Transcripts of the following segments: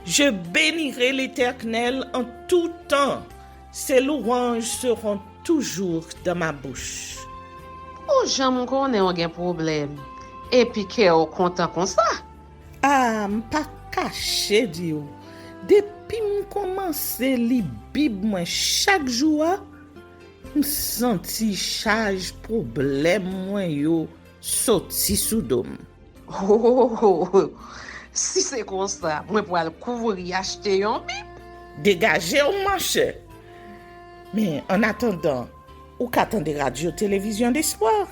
Je bénirai l'Éternel en tout temps. Ses louanges seront toujours dans ma bouche. Oh, j'aime qu'on ait un problème. Et puis qu'elle est content comme ça. Ah, m'pas caché, Dio. Depuis m'komanse li Bib moi chaque jour, m'senti charge problème moi yo sorti sous dom. Oh, si c'est comme ça, moi pour aller couvrir acheter un bib. Dégagez au marché. Mais en attendant, ou qu'attendez radio télévision d'espoir?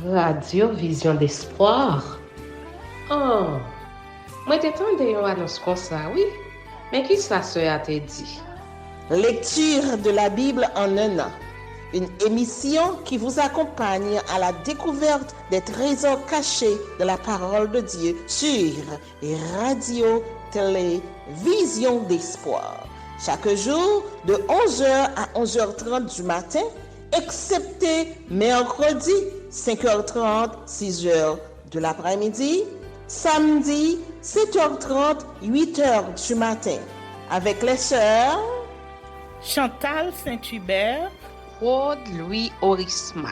Radio Vision d'Espoir. Oh, moi t'attendais une annonce comme ça, oui. Mais qui ça a te dit? Lecture de la Bible en un an. Une émission qui vous accompagne à la découverte des trésors cachés de la parole de Dieu sur Radio Télé Vision d'Espoir. Chaque jour de 11h à 11h30 du matin, excepté mercredi 5h30, 6h de l'après-midi, samedi 7h30, 8h du matin, avec les sœurs Chantal Saint-Hubert, Claude Louis Orisma.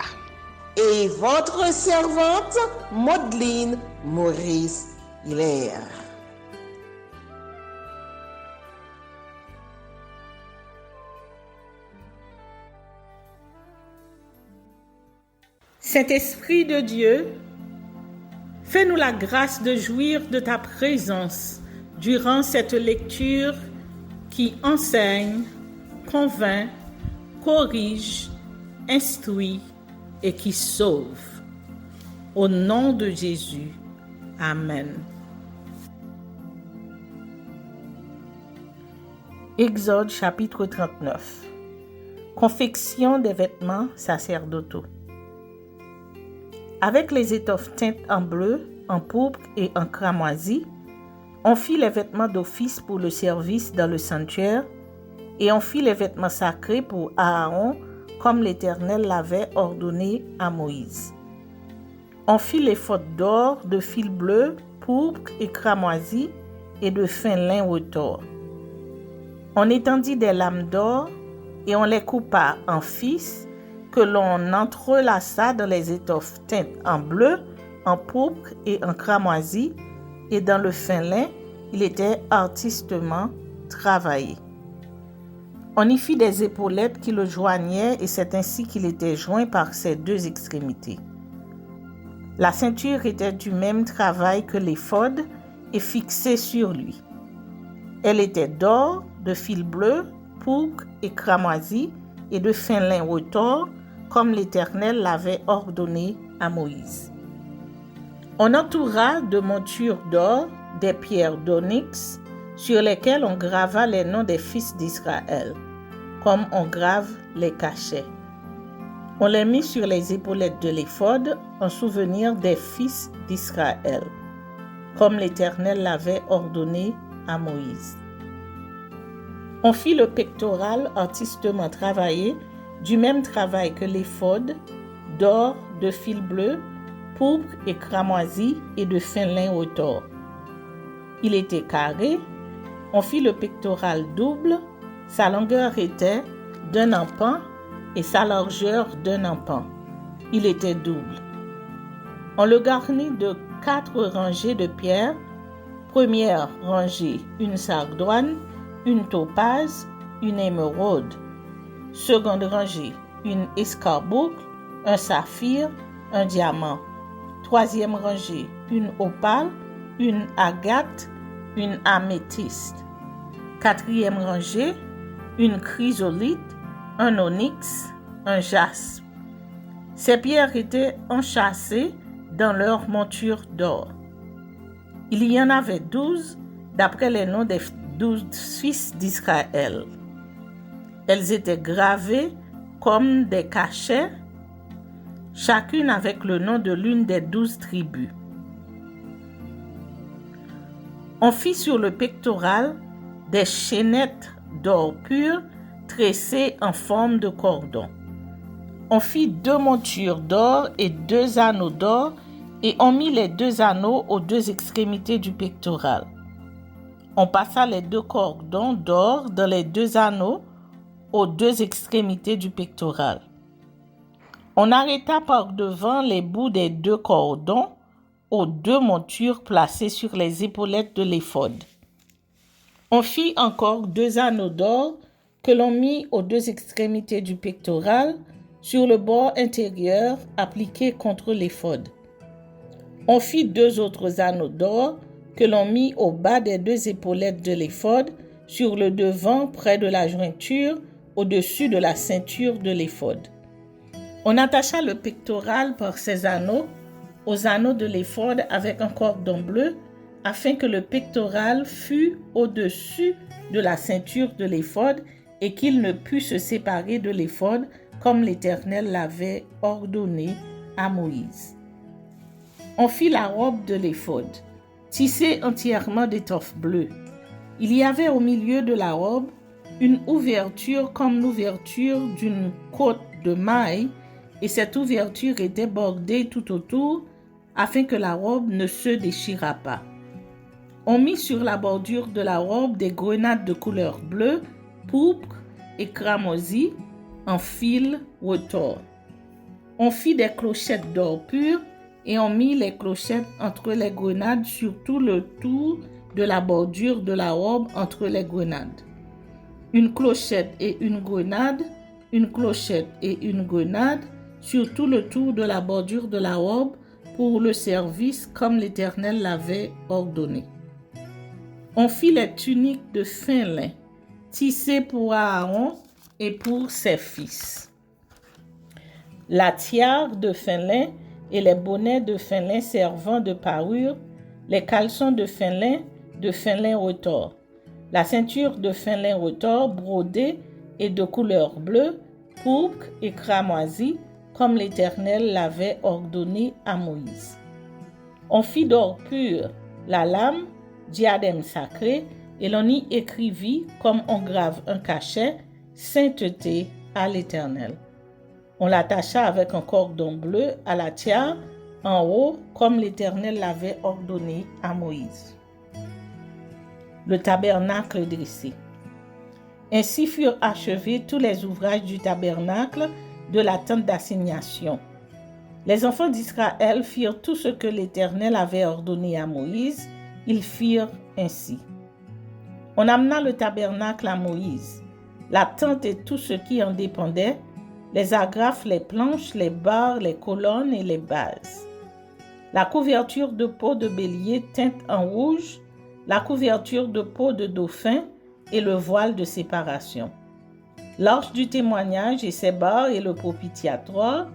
et votre servante Maudeline Maurice Hilaire. Saint-Esprit de Dieu, fais-nous la grâce de jouir de ta présence durant cette lecture qui enseigne, convainc, corrige, instruit et qui sauve. Au nom de Jésus. Amen. Exode chapitre 39. Confection des vêtements sacerdotaux. Avec les étoffes teintes en bleu, en pourpre et en cramoisi, on fit les vêtements d'office pour le service dans le sanctuaire et on fit les vêtements sacrés pour Aaron comme l'Éternel l'avait ordonné à Moïse. On fit l'éphod d'or, de fil bleu, pourpre et cramoisi et de fin lin retors. On étendit des lames d'or et on les coupa en fils que l'on entrelaça dans les étoffes teintes en bleu, en pourpre et en cramoisi, et dans le fin lin, il était artistement travaillé. On y fit des épaulettes qui le joignaient et c'est ainsi qu'il était joint par ses deux extrémités. La ceinture était du même travail que l'éphod et fixée sur lui. Elle était d'or, de fil bleu, pourpre et cramoisi et de fin lin retors, comme l'Éternel l'avait ordonné à Moïse. On entoura de montures d'or des pierres d'onyx sur lesquelles on grava les noms des fils d'Israël, comme on grave les cachets. On les mit sur les épaulettes de l'éphod en souvenir des fils d'Israël, comme l'Éternel l'avait ordonné à Moïse. On fit le pectoral artistement travaillé du même travail que l'éphod, d'or, de fil bleu, pourpre et cramoisi et de fin lin retors. Il était carré. On fit le pectoral double. Sa longueur était d'un empan et sa largeur d'un empan. Il était double. On le garnit de 4 rangées de pierres. Première rangée, une sardoine, une topaze, une émeraude. Seconde rangée, une escarboucle, un saphir, un diamant. Troisième rangée, une opale, une agate, une améthyste. Quatrième rangée, une chrysolite, un onyx, un jaspe. Ces pierres étaient enchâssées dans leur monture d'or. Il y en avait 12 d'après les noms des 12 fils d'Israël. Elles étaient gravées comme des cachets, chacune avec le nom de l'une des 12 tribus. On fit sur le pectoral des chaînettes d'or pur tressées en forme de cordon. On fit 2 montures d'or et 2 anneaux d'or et on mit les 2 anneaux aux 2 extrémités du pectoral. On passa les 2 cordons d'or dans les 2 anneaux aux 2 extrémités du pectoral. On arrêta par devant les bouts des 2 cordons aux 2 montures placées sur les épaulettes de l'éphod. On fit encore 2 anneaux d'or que l'on mit aux 2 extrémités du pectoral sur le bord intérieur appliqué contre l'éphod. On fit 2 autres anneaux d'or que l'on mit au bas des 2 épaulettes de l'éphod sur le devant près de la jointure au-dessus de la ceinture de l'éphod. On attacha le pectoral par ces anneaux aux anneaux de l'éphod avec un cordon bleu afin que le pectoral fût au-dessus de la ceinture de l'éphod et qu'il ne pût se séparer de l'éphod comme l'Éternel l'avait ordonné à Moïse. On fit la robe de l'éphod, tissée entièrement d'étoffe bleue. Il y avait au milieu de la robe une ouverture comme l'ouverture d'une côte de mailles, et cette ouverture était bordée tout autour afin que la robe ne se déchirât pas. On mit sur la bordure de la robe des grenades de couleur bleue, pourpre et cramoisi en fil retors. On fit des clochettes d'or pur et on mit les clochettes entre les grenades sur tout le tour de la bordure de la robe entre les grenades. Une clochette et une grenade, une clochette et une grenade sur tout le tour de la bordure de la robe pour le service comme l'Éternel l'avait ordonné. On fit les tuniques de fin lin, tissées pour Aaron et pour ses fils. La tiare de fin lin et les bonnets de fin lin servant de parure, les caleçons de fin lin retors, la ceinture de fin lin retors brodée et de couleur bleue, pourpre et cramoisi, comme l'Éternel l'avait ordonné à Moïse. On fit d'or pur la lame, diadème sacré, et l'on y écrivit, comme on grave un cachet, sainteté à l'Éternel. On l'attacha avec un cordon bleu à la tiare en haut, comme l'Éternel l'avait ordonné à Moïse. Le tabernacle dressé. Ainsi furent achevés tous les ouvrages du tabernacle de la tente d'assignation. Les enfants d'Israël firent tout ce que l'Éternel avait ordonné à Moïse. Ils firent ainsi. On amena le tabernacle à Moïse, la tente et tout ce qui en dépendait, les agrafes, les planches, les barres, les colonnes et les bases. La couverture de peau de bélier teinte en rouge, la couverture de peau de dauphin et le voile de séparation. L'arche du témoignage et ses barres et le propitiatoire,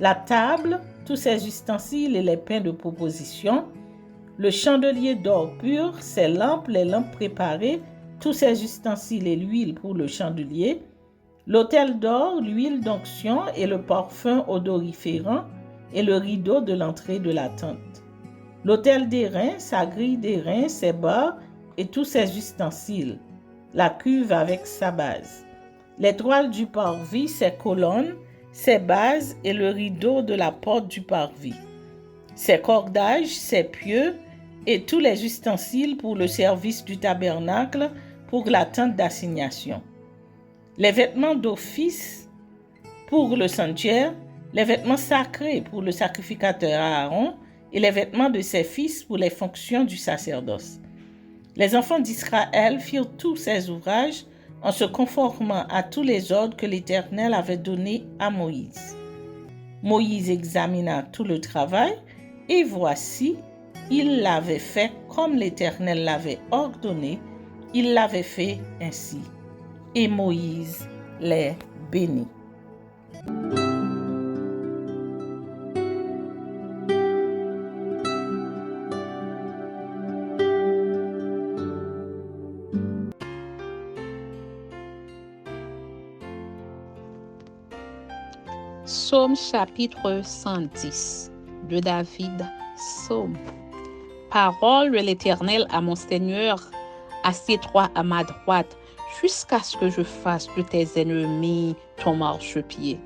la table, tous ses ustensiles et les pains de proposition, le chandelier d'or pur, ses lampes, les lampes préparées, tous ses ustensiles et l'huile pour le chandelier, l'autel d'or, l'huile d'onction et le parfum odoriférant et le rideau de l'entrée de la tente. L'autel d'airain, sa grille d'airain, ses barres et tous ses ustensiles, la cuve avec sa base. Les toiles du parvis, ses colonnes, ses bases et le rideau de la porte du parvis, ses cordages, ses pieux et tous les ustensiles pour le service du tabernacle pour la tente d'assignation. Les vêtements d'office pour le sanctuaire, les vêtements sacrés pour le sacrificateur Aaron et les vêtements de ses fils pour les fonctions du sacerdoce. Les enfants d'Israël firent tous ces ouvrages en se conformant à tous les ordres que l'Éternel avait donnés à Moïse. Moïse examina tout le travail, et voici, il l'avait fait comme l'Éternel l'avait ordonné, il l'avait fait ainsi. Et Moïse les bénit. Psaume chapitre 110 de David, Psaume. Parole de l'Éternel à mon Seigneur, assieds-toi à ma droite, jusqu'à ce que je fasse de tes ennemis ton marchepied.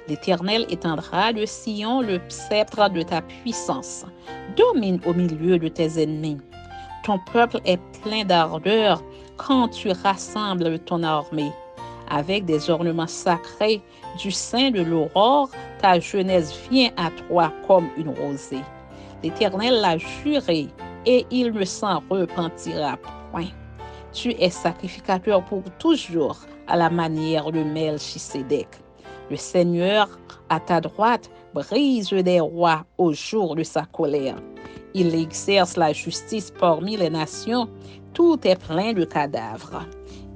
L'Éternel étendra de Sion le sceptre de ta puissance. Domine au milieu de tes ennemis. ton peuple est plein d'ardeur quand tu rassembles ton armée. Avec des ornements sacrés du sein de l'aurore, ta jeunesse vient à toi comme une rosée. L'Éternel l'a juré et il ne s'en repentira point. Tu es sacrificateur pour toujours à la manière de Melchisédek. Le Seigneur, à ta droite, brise des rois au jour de sa colère. Il exerce la justice parmi les nations. Tout est plein de cadavres.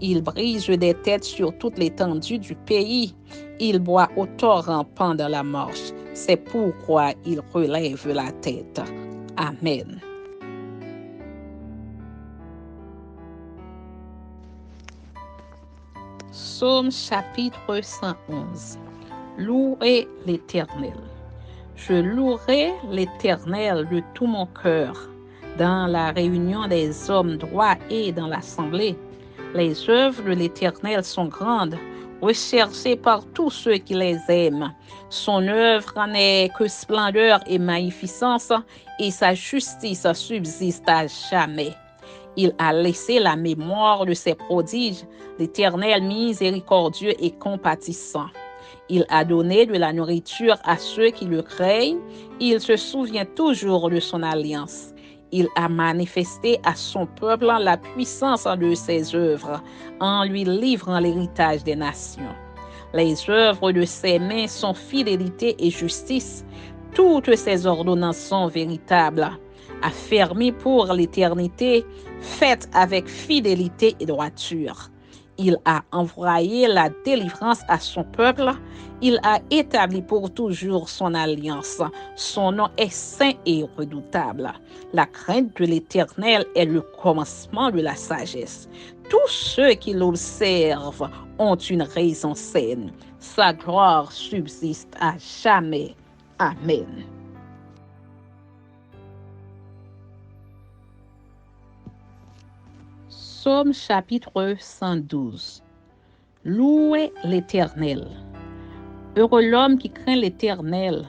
Il brise des têtes sur toute l'étendue du pays. Il boit au torrent pendant la marche. C'est pourquoi il relève la tête. Amen. Psaume chapitre 111. Louez l'Éternel. Je louerai l'Éternel de tout mon cœur, dans la réunion des hommes droits et dans l'assemblée. Les œuvres de l'Éternel sont grandes, recherchées par tous ceux qui les aiment. Son œuvre n'est que splendeur et magnificence, et sa justice subsiste à jamais. Il a laissé la mémoire de ses prodiges, l'Éternel miséricordieux et compatissant. Il a donné de la nourriture à ceux qui le craignent. Il se souvient toujours de son alliance. Il a manifesté à son peuple la puissance de ses œuvres, en lui livrant l'héritage des nations. Les œuvres de ses mains sont fidélité et justice. Toutes ses ordonnances sont véritables, affermies pour l'éternité, faites avec fidélité et droiture. Il a envoyé la délivrance à son peuple. Il a établi pour toujours son alliance. Son nom est saint et redoutable. La crainte de l'Éternel est le commencement de la sagesse. Tous ceux qui l'observent ont une raison saine. Sa gloire subsiste à jamais. Amen. Psaume chapitre 112. Louez l'Éternel. Heureux l'homme qui craint l'Éternel,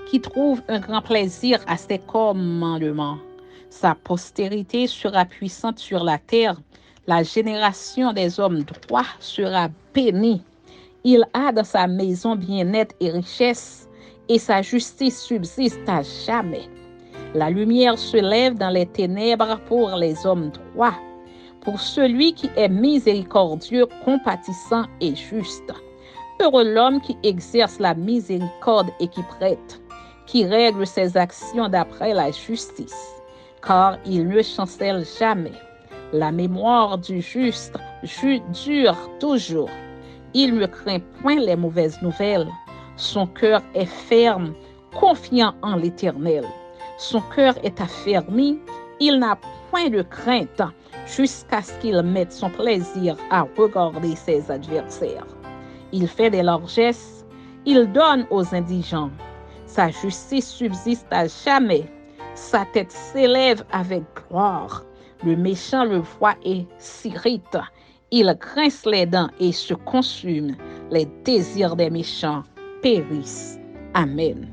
qui trouve un grand plaisir à ses commandements. Sa postérité sera puissante sur la terre. La génération des hommes droits sera bénie. Il a dans sa maison bien-être et richesse, et sa justice subsiste à jamais. La lumière se lève dans les ténèbres pour les hommes droits, pour celui qui est miséricordieux, compatissant et juste. Heureux l'homme qui exerce la miséricorde et qui prête, qui règle ses actions d'après la justice, car il ne chancelle jamais. La mémoire du juste dure toujours. Il ne craint point les mauvaises nouvelles. Son cœur est ferme, confiant en l'Éternel. Son cœur est affermi, il n'a point de crainte, jusqu'à ce qu'il mette son plaisir à regarder ses adversaires. Il fait des largesses, il donne aux indigents. Sa justice subsiste à jamais. Sa tête s'élève avec gloire. Le méchant le voit et s'irrite. Il grince les dents et se consume. Les désirs des méchants périssent. Amen.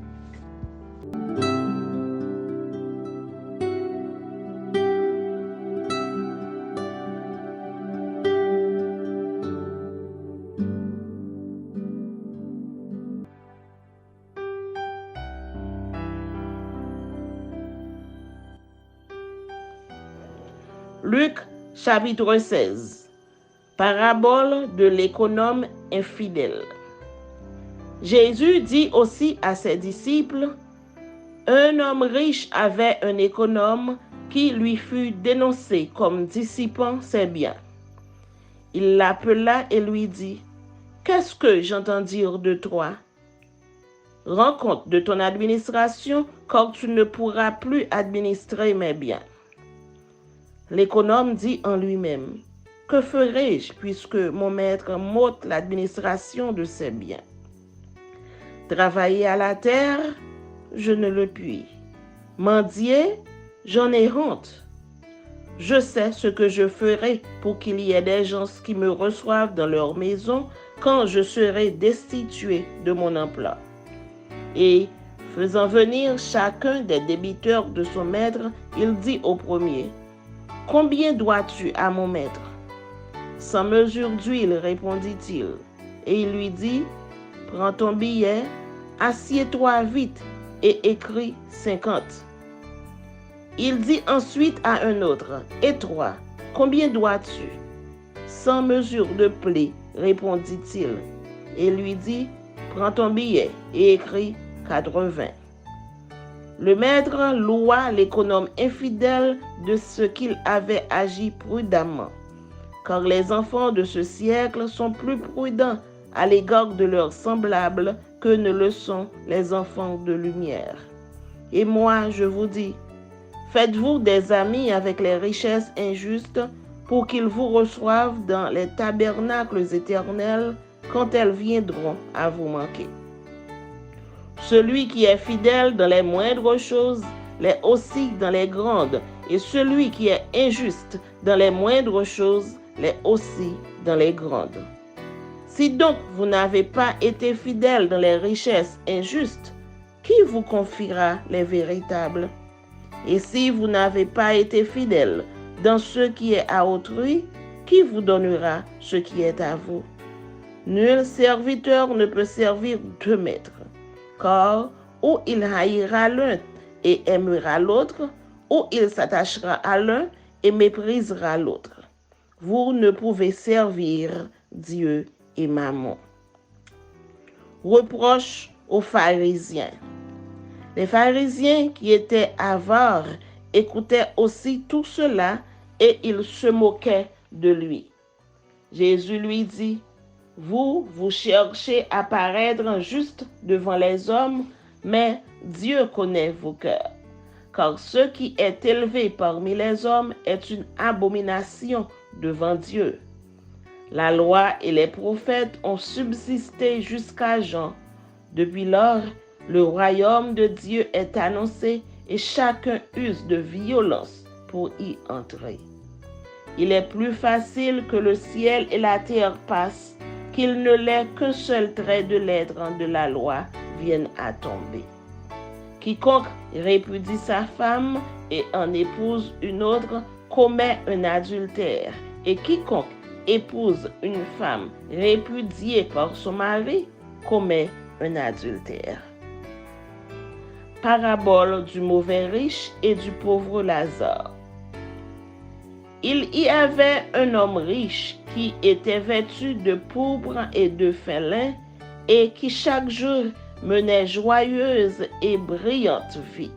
Luc chapitre 16. Parabole de l'économe infidèle. Jésus dit aussi à ses disciples, un homme riche avait un économe qui lui fut dénoncé comme dissipant ses biens. Il l'appela et lui dit, qu'est-ce que j'entends dire de toi? Rends compte de ton administration, car tu ne pourras plus administrer mes biens. L'économe dit en lui-même, que ferai-je puisque mon maître m'ôte l'administration de ses biens? Travailler à la terre, je ne le puis. Mendier, j'en ai honte. Je sais ce que je ferai pour qu'il y ait des gens qui me reçoivent dans leur maison quand je serai destitué de mon emploi. Et, faisant venir chacun des débiteurs de son maître, il dit au premier, Combien dois-tu à mon maître? 100 mesures d'huile, répondit-il. Et il lui dit, prends ton billet, assieds-toi vite et écris 50. Il dit ensuite à un autre, et toi, combien dois-tu? 100 mesures de blé, répondit-il. Et lui dit, prends ton billet et écris 80. Le maître loua l'économe infidèle de ce qu'il avait agi prudemment, car les enfants de ce siècle sont plus prudents à l'égard de leurs semblables que ne le sont les enfants de lumière. Et moi, je vous dis, faites-vous des amis avec les richesses injustes pour qu'ils vous reçoivent dans les tabernacles éternels quand elles viendront à vous manquer. Celui qui est fidèle dans les moindres choses l'est aussi dans les grandes, et celui qui est injuste dans les moindres choses l'est aussi dans les grandes. Si donc vous n'avez pas été fidèle dans les richesses injustes, qui vous confiera les véritables? Et si vous n'avez pas été fidèle dans ce qui est à autrui, qui vous donnera ce qui est à vous? Nul serviteur ne peut servir deux maîtres, car ou il haïra l'un et aimera l'autre, ou il s'attachera à l'un et méprisera l'autre. Vous ne pouvez servir Dieu et Mammon. Reproche aux pharisiens. Les pharisiens qui étaient avares écoutaient aussi tout cela et ils se moquaient de lui. Jésus lui dit, vous cherchez à paraître juste devant les hommes, mais Dieu connaît vos cœurs. Car ce qui est élevé parmi les hommes est une abomination devant Dieu. La loi et les prophètes ont subsisté jusqu'à Jean. Depuis lors, le royaume de Dieu est annoncé et chacun use de violence pour y entrer. Il est plus facile que le ciel et la terre passent qu'il ne l'est qu'un seul trait de lettre de la loi vienne à tomber. Quiconque répudie sa femme et en épouse une autre commet un adultère, et quiconque épouse une femme répudiée par son mari commet un adultère. Parabole du mauvais riche et du pauvre Lazare. Il y avait un homme riche qui était vêtu de pourpre et de fin lin et qui chaque jour menait joyeuse et brillante vie.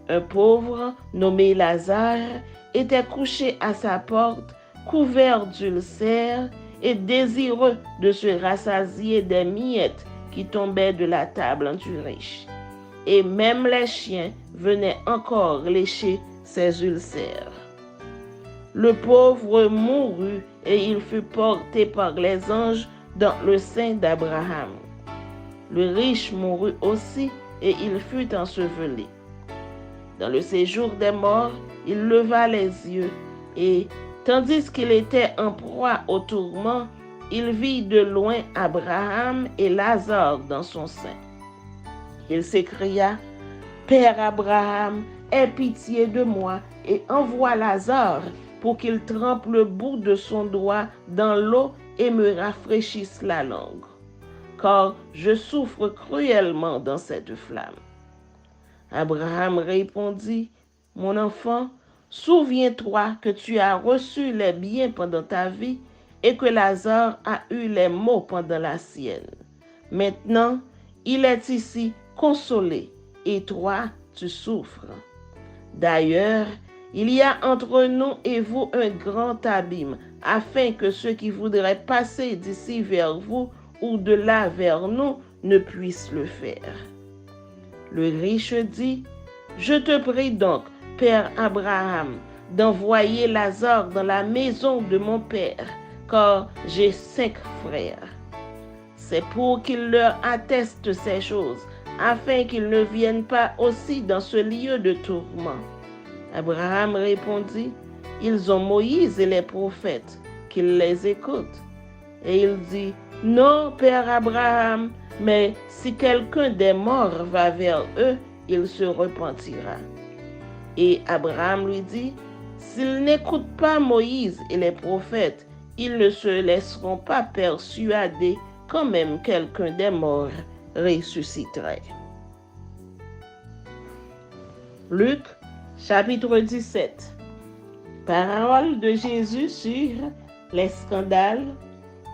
Un pauvre nommé Lazare était couché à sa porte, couvert d'ulcères et désireux de se rassasier des miettes qui tombaient de la table du riche. Et même les chiens venaient encore lécher ses ulcères. Le pauvre mourut et il fut porté par les anges dans le sein d'Abraham. Le riche mourut aussi et il fut enseveli. Dans le séjour des morts, il leva les yeux et, tandis qu'il était en proie au tourment, il vit de loin Abraham et Lazare dans son sein. Il s'écria, « Père Abraham, aie pitié de moi et envoie Lazare pour qu'il trempe le bout de son doigt dans l'eau et me rafraîchisse la langue, car je souffre cruellement dans cette flamme. » Abraham répondit, « Mon enfant, souviens-toi que tu as reçu les biens pendant ta vie et que Lazare a eu les maux pendant la sienne. Maintenant, il est ici consolé et toi, tu souffres. D'ailleurs, il y a entre nous et vous un grand abîme, afin que ceux qui voudraient passer d'ici vers vous ou de là vers nous ne puissent le faire. » Le riche dit, « Je te prie donc, Père Abraham, d'envoyer Lazare dans la maison de mon père, car j'ai 5 frères. C'est pour qu'il leur atteste ces choses, afin qu'ils ne viennent pas aussi dans ce lieu de tourment. » Abraham répondit, « Ils ont Moïse et les prophètes, qu'ils les écoutent. » Et il dit, « Non, Père Abraham, mais si quelqu'un des morts va vers eux, il se repentira. » Et Abraham lui dit, « S'ils n'écoutent pas Moïse et les prophètes, ils ne se laisseront pas persuader quand même quelqu'un des morts ressusciterait. Luc, chapitre 17. Parole de Jésus sur les scandales,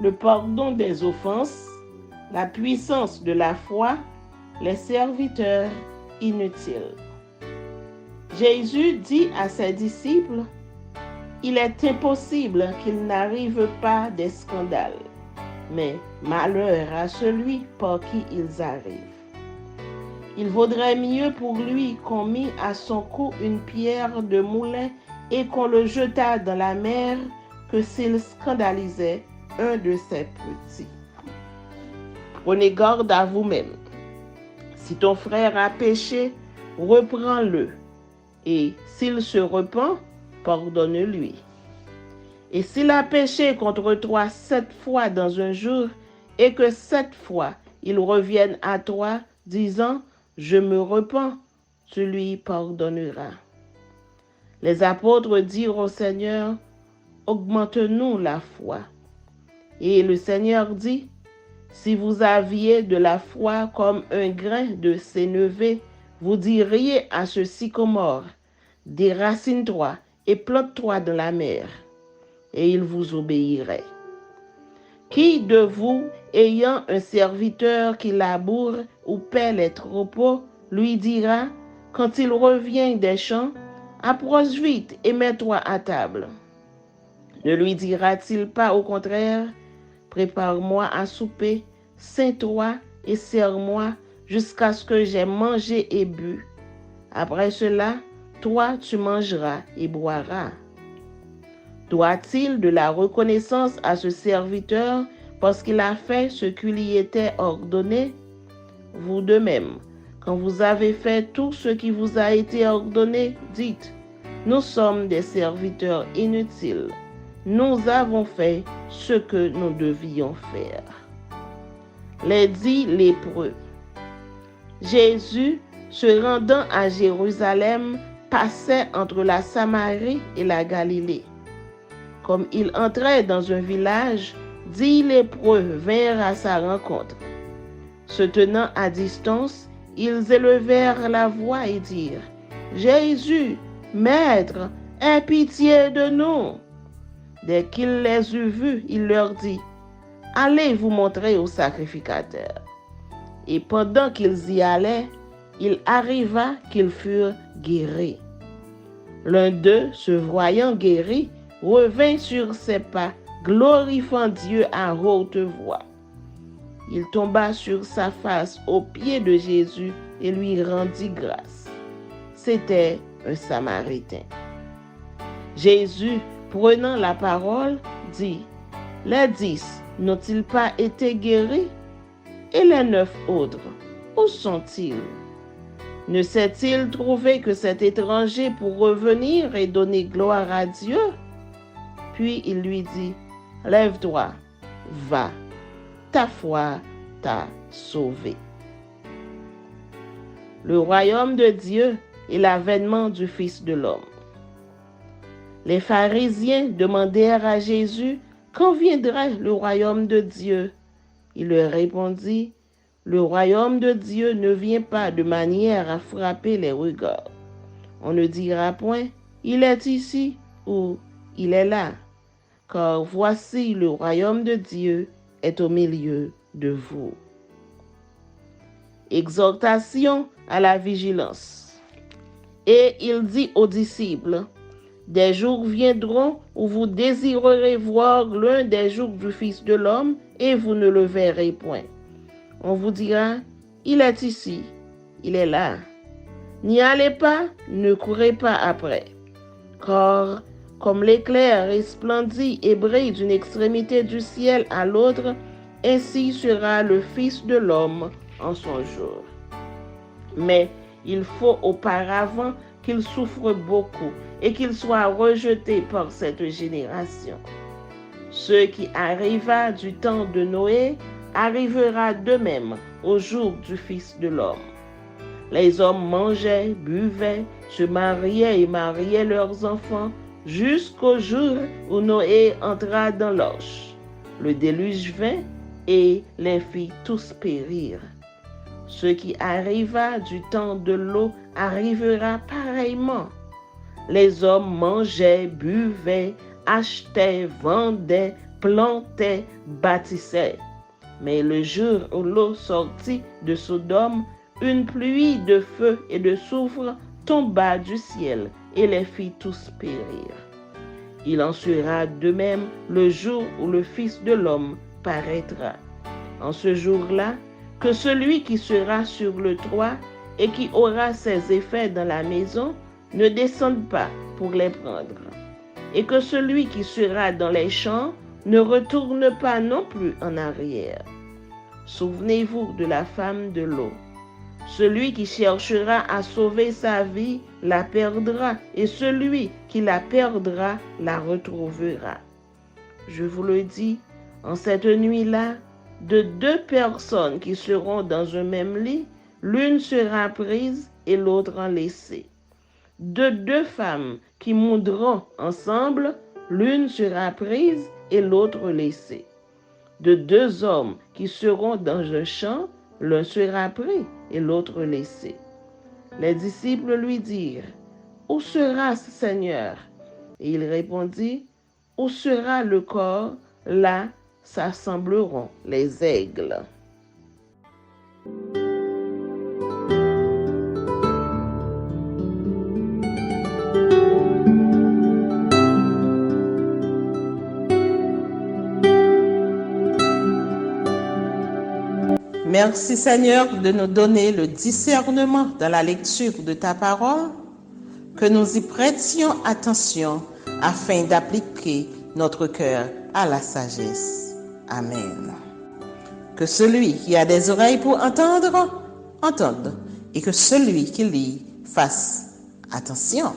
le pardon des offenses, la puissance de la foi, les serviteurs inutiles. Jésus dit à ses disciples, « Il est impossible qu'il n'arrive pas des scandales, mais malheur à celui par qui ils arrivent. Il vaudrait mieux pour lui qu'on mît à son cou une pierre de moulin et qu'on le jetât dans la mer que s'il scandalisait un de ses petits. Prenez garde à vous-même. Si ton frère a péché, reprends-le, et s'il se repent, pardonne-lui. Et s'il a péché contre toi 7 fois dans un jour, et que 7 fois il revienne à toi, disant « Je me repens », tu lui pardonneras. Les apôtres dirent au Seigneur, « Augmente-nous la foi. » Et le Seigneur dit, « Si vous aviez de la foi comme un grain de sénévé, vous diriez à ce sycomore, « Déracine-toi et plante-toi dans la mer. » Et il vous obéirait. Qui de vous, ayant un serviteur qui laboure ou paie les troupeaux, lui dira, quand il revient des champs, « Approche vite et mets-toi à table. » Ne lui dira-t-il pas au contraire, « Prépare-moi à souper, ceins-toi et sers-moi jusqu'à ce que j'aie mangé et bu. Après cela, toi tu mangeras et boiras. » Doit-il de la reconnaissance à ce serviteur parce qu'il a fait ce qui lui était ordonné? Vous de même, quand vous avez fait tout ce qui vous a été ordonné, dites, « Nous sommes des serviteurs inutiles. Nous avons fait ce que nous devions faire. » Les 10 lépreux. Jésus, se rendant à Jérusalem, passait entre la Samarie et la Galilée. Comme il entrait dans un village, 10 lépreux vinrent à sa rencontre. Se tenant à distance, ils élevèrent la voix et dirent, « Jésus, Maître, aie pitié de nous. » Dès qu'il les eut vus, il leur dit, « Allez vous montrer au sacrificateur. » Et pendant qu'ils y allaient, il arriva qu'ils furent guéris. L'un d'eux, se voyant guéri, revint sur ses pas, glorifiant Dieu à haute voix. Il tomba sur sa face aux pieds de Jésus et lui rendit grâce. C'était un Samaritain. Jésus, prenant la parole, dit, « Les 10 n'ont-ils pas été guéris? Et les 9 autres, où sont-ils? Ne s'est-il trouvé que cet étranger pour revenir et donner gloire à Dieu? » Puis il lui dit, « Lève-toi, va, ta foi t'a sauvé. » Le royaume de Dieu est l'avènement du Fils de l'homme. Les pharisiens demandèrent à Jésus quand viendrait le royaume de Dieu. Il leur répondit, « Le royaume de Dieu ne vient pas de manière à frapper les regards. On ne dira point, il est ici ou il est là, car voici le royaume de Dieu est au milieu de vous. » Exhortation à la vigilance. Et il dit aux disciples, « Des jours viendront où vous désirerez voir l'un des jours du Fils de l'homme et vous ne le verrez point. On vous dira, il est ici, il est là. N'y allez pas, ne courez pas après. Car comme l'éclair resplendit et brille d'une extrémité du ciel à l'autre, ainsi sera le Fils de l'homme en son jour. Mais il faut auparavant qu'il souffre beaucoup et qu'il soit rejeté par cette génération. Ce qui arriva du temps de Noé arrivera de même au jour du Fils de l'homme. Les hommes mangeaient, buvaient, se mariaient et mariaient leurs enfants, jusqu'au jour où Noé entra dans l'arche. Le déluge vint et les fit tous périr. Ce qui arriva du temps de l'eau arrivera pareillement. Les hommes mangeaient, buvaient, achetaient, vendaient, plantaient, bâtissaient. Mais le jour où l'eau sortit de Sodome, une pluie de feu et de soufre tomba du ciel et les fit tous périr. Il en sera de même le jour où le Fils de l'homme paraîtra. En ce jour-là, que celui qui sera sur le toit et qui aura ses effets dans la maison ne descende pas pour les prendre, et que celui qui sera dans les champs ne retourne pas non plus en arrière. Souvenez-vous de la femme de l'eau. Celui qui cherchera à sauver sa vie la perdra, et celui qui la perdra la retrouvera. Je vous le dis, en cette nuit-là, de 2 personnes qui seront dans un même lit, l'une sera prise et l'autre laissée. De 2 femmes qui moudront ensemble, l'une sera prise et l'autre laissée. De 2 hommes qui seront dans un champ, l'un sera pris et l'autre laissé. Les disciples lui dirent, « Où sera-ce, Seigneur ?» Et il répondit, « Où sera le corps, là s'assembleront les aigles. » Merci Seigneur de nous donner le discernement dans la lecture de ta parole, que nous y prêtions attention afin d'appliquer notre cœur à la sagesse. Amen. Que celui qui a des oreilles pour entendre, entende, et que celui qui lit fasse attention.